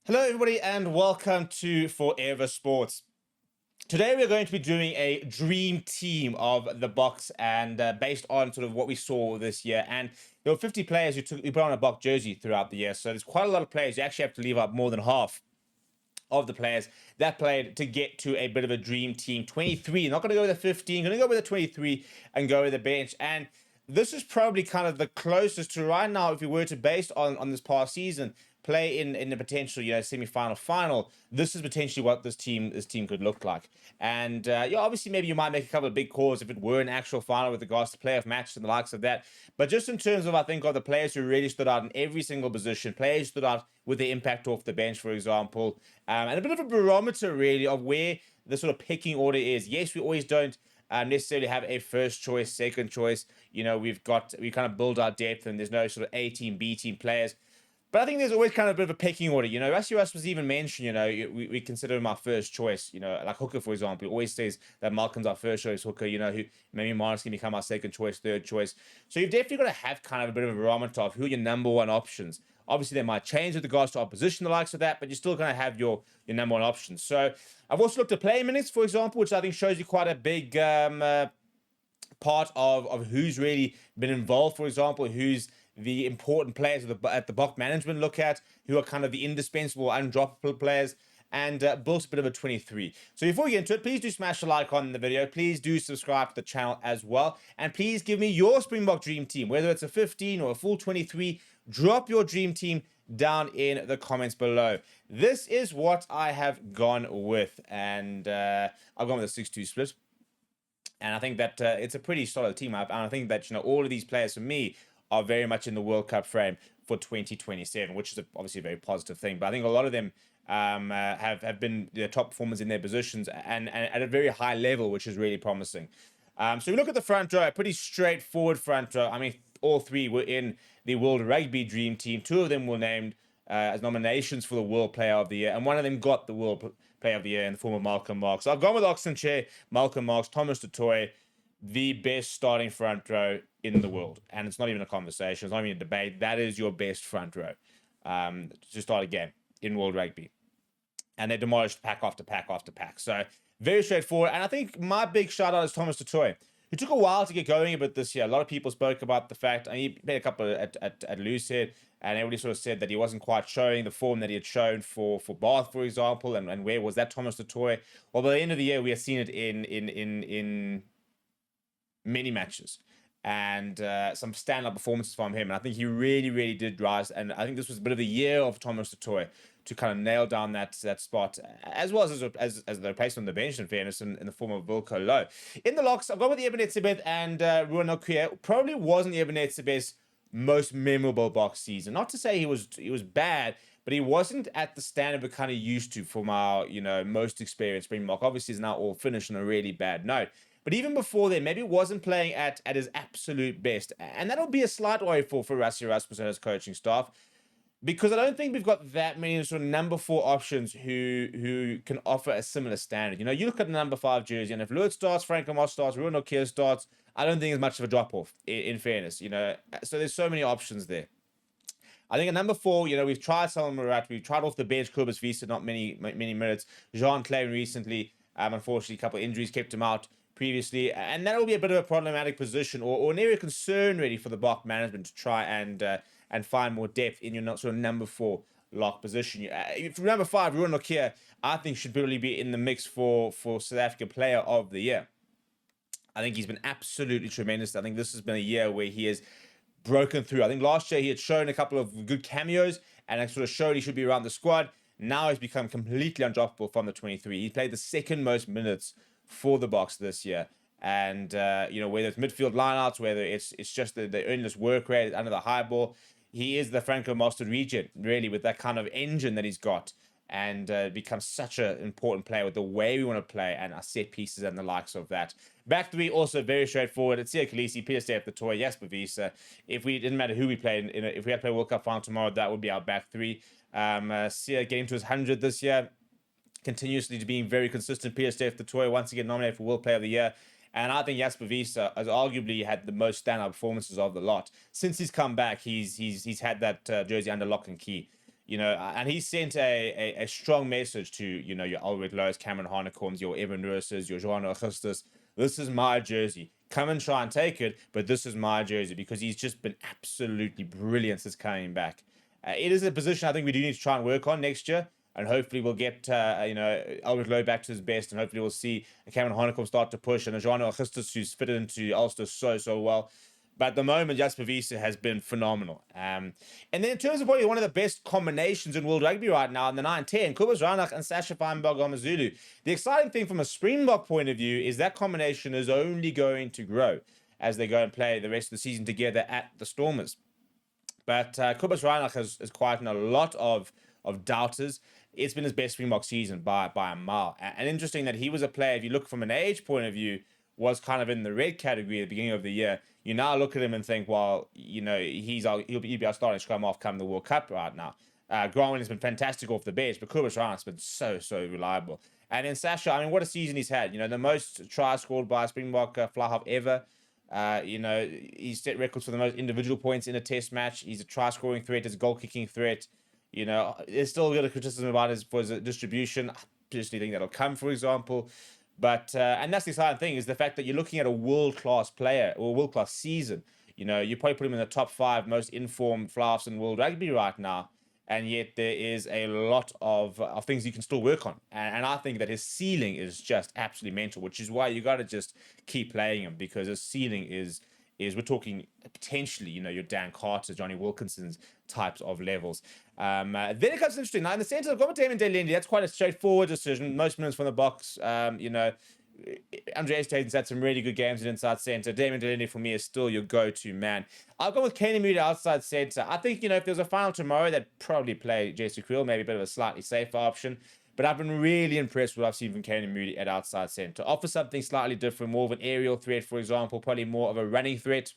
Hello, everybody, and welcome to Forever Sports. Today, we're going to be doing a dream team of the Boks, and based on sort of what we saw this year. And there were 50 players who put on a Bok jersey throughout the year, so there's quite a lot of players. You actually have to leave out more than half of the players that played to get to a bit of a dream team. 23, not going to go with a 15, going to go with a 23 and go with the bench. And this is probably kind of the closest to right now, if we were to, based on this past season, play in the potential, semi-final, final. This is potentially what this team could look like. And obviously, maybe you might make a couple of big calls if it were an actual final with regards to playoff matches and the likes of that. But just in terms of, I think, of the players who really stood out in every single position, players stood out with their impact off the bench, for example, and a bit of a barometer really of where the sort of pecking order is. Yes, we always don't necessarily have a first choice, second choice. We kind of build our depth, and there's no sort of A team, B team players. But I think there's always kind of a bit of a pecking order. Rassie Erasmus even mentioned, we consider him our first choice. Like Hooker, for example, he always says that Malcolm's our first choice hooker, who maybe Morris can become our second choice, third choice. So you've definitely got to have kind of a bit of a barometer of who are your number one options. Obviously, they might change with regards to opposition, the likes of that, but you're still going to have your number one options. So I've also looked at play minutes, for example, which I think shows you quite a big part of who's really been involved, for example, who's the important players at the Bok management look at, who are kind of the indispensable, undroppable players, and built a bit of a 23. So before we get into it, please do smash the like on the video. Please do subscribe to the channel as well. And please give me your Springbok Dream Team, whether it's a 15 or a full 23. Drop your Dream Team down in the comments below. This is what I have gone with. And I've gone with a 6-2 split. And I think that it's a pretty solid team up. And I think that, all of these players for me are very much in the World Cup frame for 2027, which is obviously a very positive thing. But I think a lot of them have been the top performers in their positions and at a very high level, which is really promising. So we look at the front row, a pretty straightforward front row. I mean, all three were in the World Rugby Dream Team. Two of them were named as nominations for the World Player of the Year, and one of them got the World Player of the Year in the form of Malcolm Marx. So I've gone with Oxen Chair, Malcolm Marx, Thomas du Toit, the best starting front row in the world. And it's not even a conversation. It's not even a debate. That is your best front row to start a game in World Rugby. And they demolished pack after pack after pack. So very straightforward. And I think my big shout out is Thomas du Toit, who took a while to get going a bit this year. A lot of people spoke about the fact, and he played a couple at Loosehead, and everybody sort of said that he wasn't quite showing the form that he had shown for Bath, for example. And where was that Thomas du Toit? Well, by the end of the year, we have seen it in many matches and some stand-up performances from him. And I think he really, really did rise. And I think this was a bit of a year of Thomas du Toit to kind of nail down that spot, as well as the replacement on the bench, in fairness, in the form of Wilco Low. In the locks, I've gone with the Ebenezer and Ruan Okia. Probably wasn't the Ebenezer's most memorable Boks season. Not to say he was bad, but he wasn't at the standard we're kind of used to from our, most experienced Springbok. Obviously, he's now all finished on a really bad note. But even before then, maybe wasn't playing at his absolute best. And that'll be a slight worry for Rassie Erasmus and his coaching staff, because I don't think we've got that many sort of number 4 options who can offer a similar standard. You look at the number 5 jersey, and if Lewis starts, Franco Moss starts, Ruan Okia starts, I don't think there's much of a drop-off, in fairness. So there's so many options there. I think at number 4, we've tried Salman Murat, we've tried off the bench, Kobus Visa, not many minutes. Jean Clay recently, unfortunately, a couple of injuries kept him out previously, and that'll be a bit of a problematic position or an area of concern really for the Bok management to try and find more depth in your sort of number 4 lock position. For number 5, Ruan Okia, I think should probably be in the mix for South Africa Player of the Year. I think he's been absolutely tremendous. I think this has been a year where he has broken through. I think last year he had shown a couple of good cameos and it sort of showed he should be around the squad. Now he's become completely undroppable from the 23. He played the second most minutes for the Boks this year. And, whether it's midfield lineouts, whether it's just the endless work rate under the high ball, he is the Franco Master Regent, really, with that kind of engine that he's got, and becomes such an important player with the way we want to play and our set pieces and the likes of that. Back 3, also very straightforward. It's Sia Khaleesi, Peter Steph, the Toy, Jasper Visa. If we didn't matter who we played, if we had to play World Cup Final tomorrow, that would be our back 3. Sia getting to his 100 this year, continuously to being very consistent. Peter Steph, the Toy, once again nominated for World Player of the Year. And I think Jasper Visa has arguably had the most standout performances of the lot. Since he's come back, he's had that jersey under lock and key. and he sent a strong message to, your Albert Lowe's, Cameron Harnecombs, your Evan Lewis's, your Johan Augustus. This is my jersey. Come and try and take it, but this is my jersey, because he's just been absolutely brilliant since coming back. It is a position I think we do need to try and work on next year, and hopefully we'll get Albert Lowe back to his best, and hopefully we'll see Cameron Harnecombs start to push, and Johan Augustus, who's fitted into Ulster so well. But at the moment, Jasper Wiese has been phenomenal. And then in terms of probably one of the best combinations in world rugby right now in the 9-10, Kobus Reinach and Sasha Feinberg-Amazulu. The exciting thing from a Springbok point of view is that combination is only going to grow as they go and play the rest of the season together at the Stormers. But Kobus Reinach has quietened a lot of doubters. It's been his best Springbok season by a mile. And interesting that he was a player, if you look from an age point of view, was kind of in the red category at the beginning of the year. You now look at him and think, well, he'll be our starting scrum half come the World Cup right now. Grant has been fantastic off the bench, but Kobus Reinach's been so reliable. And then Sasha, I mean, what a season he's had. The most tries scored by a Springbok fly half ever. He's set records for the most individual points in a test match. He's a try scoring threat, he's a goal kicking threat. There's still a bit of criticism about his distribution. I personally think that'll come, for example. But and that's the exciting thing, is the fact that you're looking at a world-class player or a world-class season. You probably put him in the top 5 most informed fly-halves in world rugby right now, and yet there is a lot of things you can still work on. And I think that his ceiling is just absolutely mental, which is why you got to just keep playing him, because his ceiling is we're talking potentially, your Dan Carter, Johnny Wilkinson's types of levels. Then it comes interesting. Now, in the centre, I've got with Damon Delendi. That's quite a straightforward decision. Most minutes from the box. Andre Esterhuizen's had some really good games in inside centre. Damon Delendi, for me, is still your go-to man. I've gone with Caine Moodie outside centre. I think, if there's a final tomorrow, they'd probably play Jesse Creel, maybe a bit of a slightly safer option. But I've been really impressed with what I've seen from Caine Moodie at outside centre. Offer something slightly different, more of an aerial threat, for example, probably more of a running threat.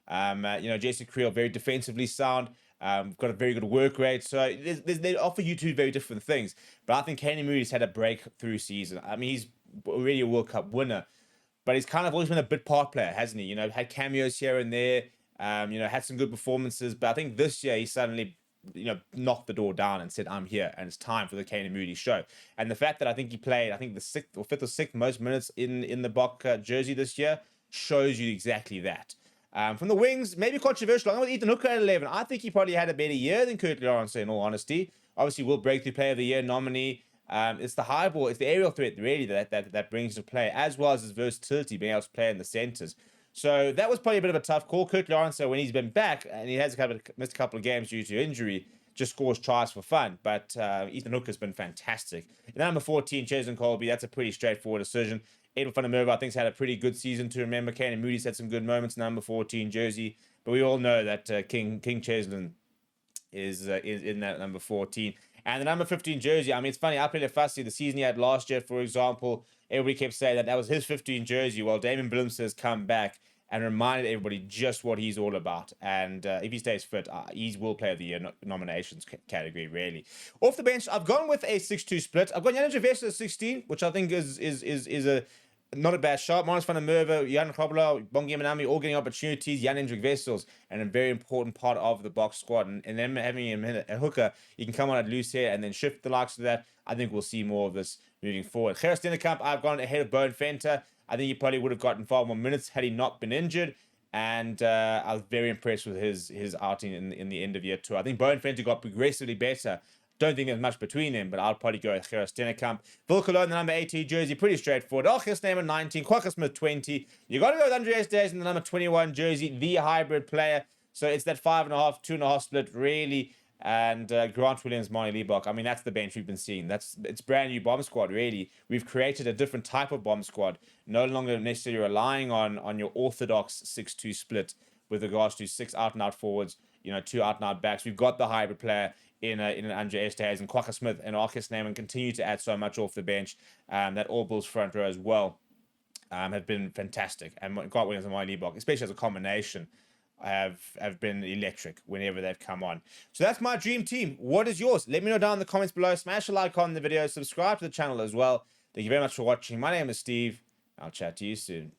Jesse Creel, very defensively sound. Got a very good work rate. So they offer you two very different things. But I think Caine Moodie's had a breakthrough season. I mean, he's already a World Cup winner, but he's kind of always been a bit part player, hasn't he? Had cameos here and there, had some good performances. But I think this year he suddenly, knocked the door down and said, I'm here, and it's time for the Caine Moodie show. And the fact that I think he played, the 6th or 5th or 6th most minutes in the Bok jersey this year shows you exactly that. From the wings, maybe controversial. I'm with Ethan Hooker at 11. I think he probably had a better year than Kurt Lawrence, in all honesty. Obviously, World Breakthrough Player of the Year nominee. It's the high ball, it's the aerial threat, really, that brings to play, as well as his versatility, being able to play in the centres. So that was probably a bit of a tough call. Kurt Lawrence, when he's been back, and he has missed a couple of games due to injury, just scores tries for fun. But Ethan Hooker's been fantastic. And number 14, Cheslin Colby, that's a pretty straightforward decision. Edwin van der Merwe, I think, has had a pretty good season to remember. Caine Moodie's had some good moments, number 14 jersey. But we all know that King Cheslin is in that number 14. And the number 15 jersey, I mean, it's funny, I played a fussy the season he had last year, for example. Everybody kept saying that was his 15 jersey. Well, Damon Blimps has come back and reminded everybody just what he's all about. And if he stays fit, he's World Player of the Year nominations category, really. Off the bench, I've gone with a 6-2 split. I've got Jan Vester at 16, which I think is a not a bad shot. Maurice van der Merwe, Jan Krobler, Bongi Manami, all getting opportunities. Jan Hendrik Wessels, and a very important part of the Bok squad. And then having him a hooker, he can come on at loose here and then shift the likes of that. I think we'll see more of this moving forward. Gerard Stenenkamp, I've gone ahead of Bowen Venter. I think he probably would have gotten 5 more minutes had he not been injured. And I was very impressed with his outing in the end of year 2. I think Bowen Venter got progressively better. Don't think there's much between them, but I'll probably go with Gerard Stenenkamp. Phil Cologne, the number 18 jersey, pretty straightforward. His name at 19, Kwagga Smith 20. You got to go with Andreas Days in the number 21 jersey, the hybrid player. So it's that 5.5, 2.5 split, really. And Grant Williams, Marnie Liebach. I mean, that's the bench we've been seeing. It's brand new bomb squad, really. We've created a different type of bomb squad, no longer necessarily relying on your orthodox 6-2 split with regards to 6 out-and-out forwards, 2 out-and-out backs. We've got the hybrid player in an Andre Esterhuizen and Kwagga Smith and Arcus Name, and continue to add so much off the bench. That All Bulls front row as well have been fantastic. And Grant Williams and Marnie Liebach, especially as a combination, have been electric whenever they've come on. So that's my dream team. What is yours? Let me know down in the comments below. Smash a like on the video. Subscribe to the channel as well. Thank you very much for watching. My name is Steve. I'll chat to you soon.